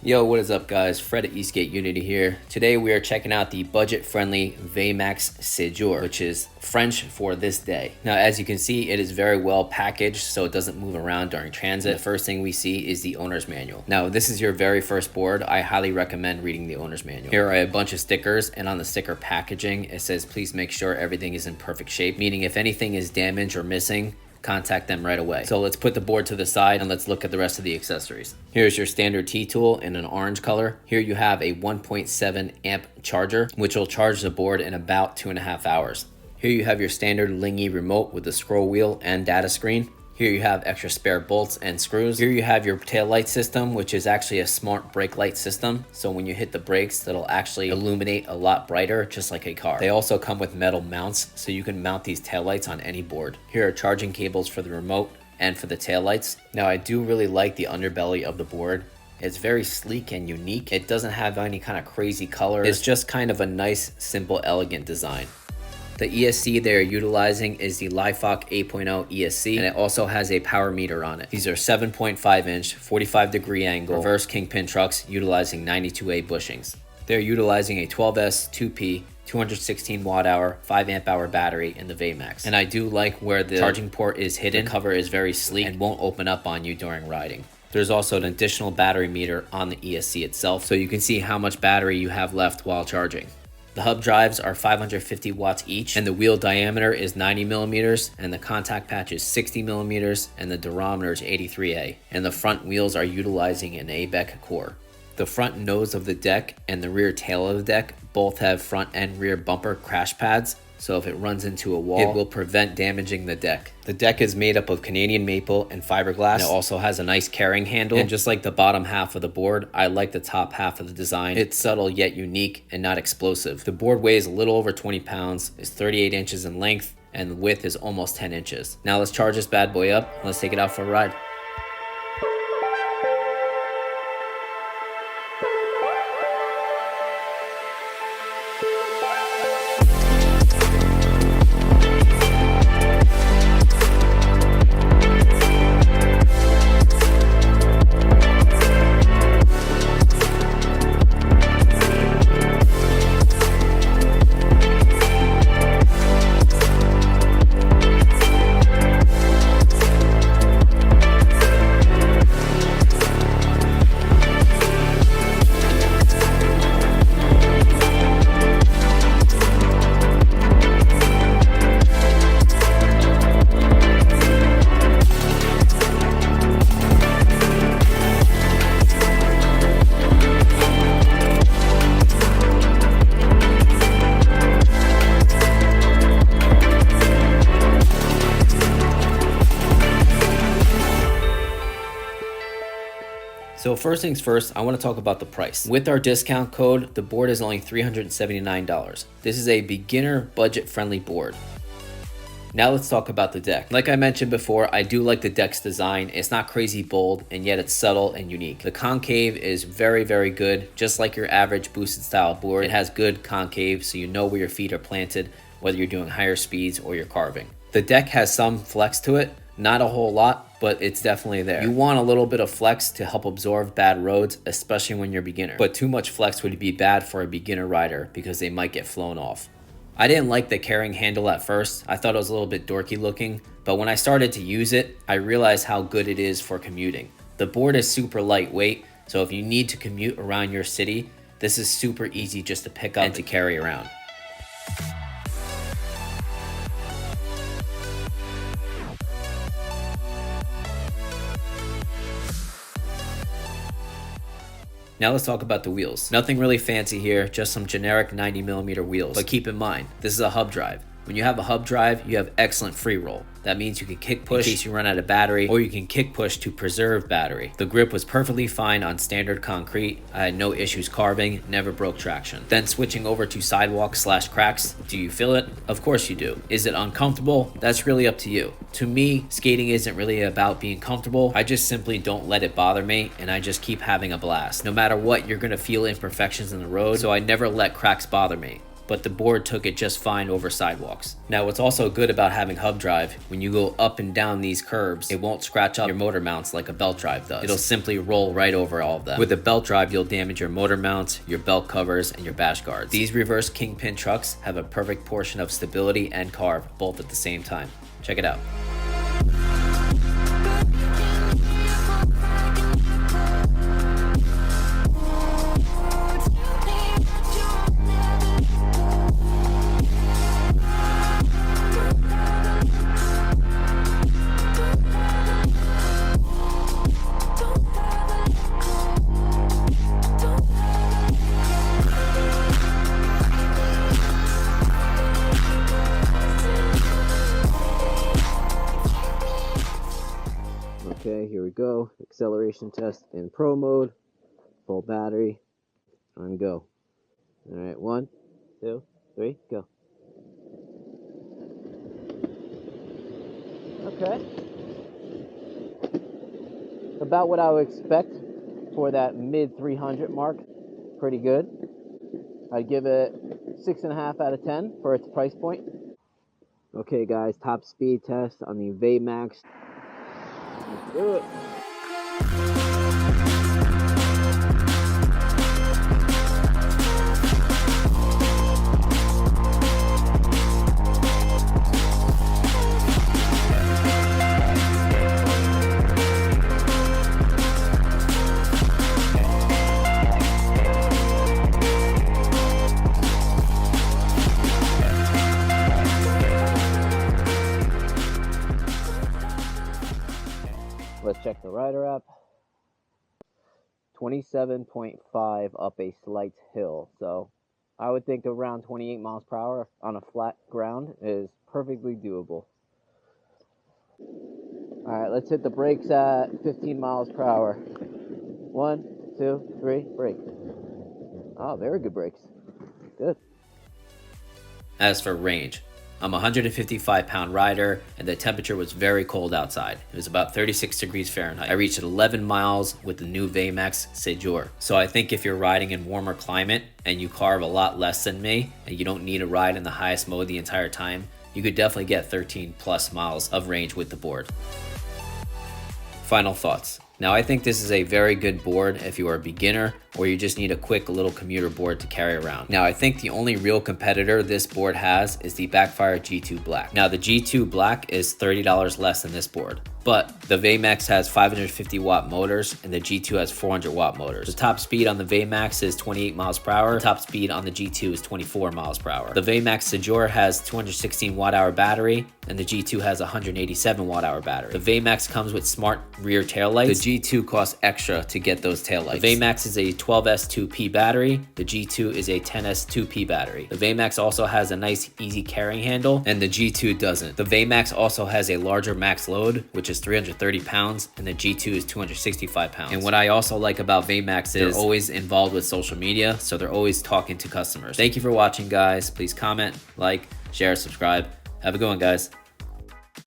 Yo, what is up guys? Fred at Skate Unity here. Today we are checking out the budget-friendly VEYMAX CEJOUR, which is French for this day. Now, as you can see, it is very well packaged so it doesn't move around during transit. The first thing we see is the owner's manual. Now, if this is your very first board, I highly recommend reading the owner's manual. Here are a bunch of stickers, and on the sticker packaging, it says please make sure everything is in perfect shape, meaning if anything is damaged or missing, contact them right away. So let's put the board to the side and let's look at the rest of the accessories. Here's your standard T-tool in an orange color. Here you have a 1.7 amp charger, which will charge the board in about 2.5 hours. Here you have your standard Lingy remote with the scroll wheel and data screen. Here you have extra spare bolts and screws. Here you have your tail light system, which is actually a smart brake light system. So when you hit the brakes, that'll actually illuminate a lot brighter, just like a car. They also come with metal mounts, so you can mount these tail lights on any board. Here are charging cables for the remote and for the tail lights. Now, I do really like the underbelly of the board. It's very sleek and unique. It doesn't have any kind of crazy color. It's just kind of a nice, simple, elegant design. The ESC they're utilizing is the LiFoc 8.0 ESC, and it also has a power meter on it. These are 7.5 inch, 45-degree angle, reverse kingpin trucks utilizing 92A bushings. They're utilizing a 12S 2P 216 watt hour, 5 amp hour battery in the VEYMAX. And I do like where the charging port is hidden. The cover is very sleek and won't open up on you during riding. There's also an additional battery meter on the ESC itself, so you can see how much battery you have left while charging. The hub drives are 550 watts each, and the wheel diameter is 90 millimeters, and the contact patch is 60 millimeters, and the durometer is 83A. And the front wheels are utilizing an ABEC core. The front nose of the deck and the rear tail of the deck both have front and rear bumper crash pads, so if it runs into a wall, it will prevent damaging the deck. The deck is made up of Canadian maple and fiberglass, and it also has a nice carrying handle. And just like the bottom half of the board, I like the top half of the design. It's subtle yet unique and not explosive. The board weighs a little over 20 pounds, is 38 inches in length, and the width is almost 10 inches. Now let's charge this bad boy up, and let's take it out for a ride. So first things first, I want to talk about the price. With our discount code, the board is only $379. This is a beginner budget-friendly board. Now let's talk about the deck. Like I mentioned before, I do like the deck's design. It's not crazy bold, and yet it's subtle and unique. The concave is very, very good. Just like your average boosted style board, it has good concave, so you know where your feet are planted, whether you're doing higher speeds or you're carving. The deck has some flex to it, not a whole lot, but it's definitely there. You want a little bit of flex to help absorb bad roads, especially when you're a beginner. But too much flex would be bad for a beginner rider because they might get flown off. I didn't like the carrying handle at first. I thought it was a little bit dorky looking, but when I started to use it, I realized how good it is for commuting. The board is super lightweight, so if you need to commute around your city, this is super easy just to pick up and to carry around. Now let's talk about the wheels. Nothing really fancy here, just some generic 90mm wheels. But keep in mind, this is a hub drive. When you have a hub drive, you have excellent free roll. That means you can kick push in case you run out of battery, or you can kick push to preserve battery. The grip was perfectly fine on standard concrete. I had no issues carving, never broke traction. Then switching over to sidewalk/cracks, do you feel it? Of course you do. Is it uncomfortable? That's really up to you. To me, skating isn't really about being comfortable. I just simply don't let it bother me, and I just keep having a blast. No matter what, you're gonna feel imperfections in the road, so I never let cracks bother me. but the board took it just fine over sidewalks. Now what's also good about having hub drive, when you go up and down these curbs, it won't scratch up your motor mounts like a belt drive does. It'll simply roll right over all of them. With a belt drive, you'll damage your motor mounts, your belt covers, and your bash guards. These reverse Kingpin trucks have a perfect portion of stability and carb both at the same time. Check it out. Okay, here we go. Acceleration test in pro mode. Full battery. And go. Alright, 1, 2, 3, go. Okay. About what I would expect for that mid 300 mark. Pretty good. I'd give it 6.5 out of 10 for its price point. Okay guys, top speed test on the VEYMAX. Let's do it. Let's check the rider app. 27.5 up a slight hill. So I would think around 28 miles per hour on a flat ground is perfectly doable. Alright, let's hit the brakes at 15 miles per hour. 1, 2, 3, brake. Oh, very good brakes. Good. As for range, I'm a 155-pound rider, and the temperature was very cold outside. It was about 36 degrees Fahrenheit. I reached 11 miles with the new VEYMAX CEJOUR. So I think if you're riding in warmer climate and you carve a lot less than me, and you don't need to ride in the highest mode the entire time, you could definitely get 13 plus miles of range with the board. Final thoughts. Now I think this is a very good board if you are a beginner or you just need a quick little commuter board to carry around. Now I think the only real competitor this board has is the Backfire G2 Black. Now the G2 Black is $30 less than this board, but the VEYMAX has 550 watt motors and the G2 has 400 watt motors. The top speed on the VEYMAX is 28 miles per hour. The top speed on the G2 is 24 miles per hour. The VEYMAX CEJOUR has 216 watt hour battery and the G2 has 187 watt hour battery. The VEYMAX comes with smart rear taillights. The G2 costs extra to get those taillights. The VEYMAX is a 12S2P battery. The G2 is a 10S2P battery. The VEYMAX also has a nice easy carrying handle and the G2 doesn't. The VEYMAX also has a larger max load, which is 330 pounds and the G2 is 265 pounds. And what I also like about VEYMAX is they're always involved with social media, so they're always talking to customers. Thank you for watching, guys. Please comment, like, share, subscribe. Have a good one, guys.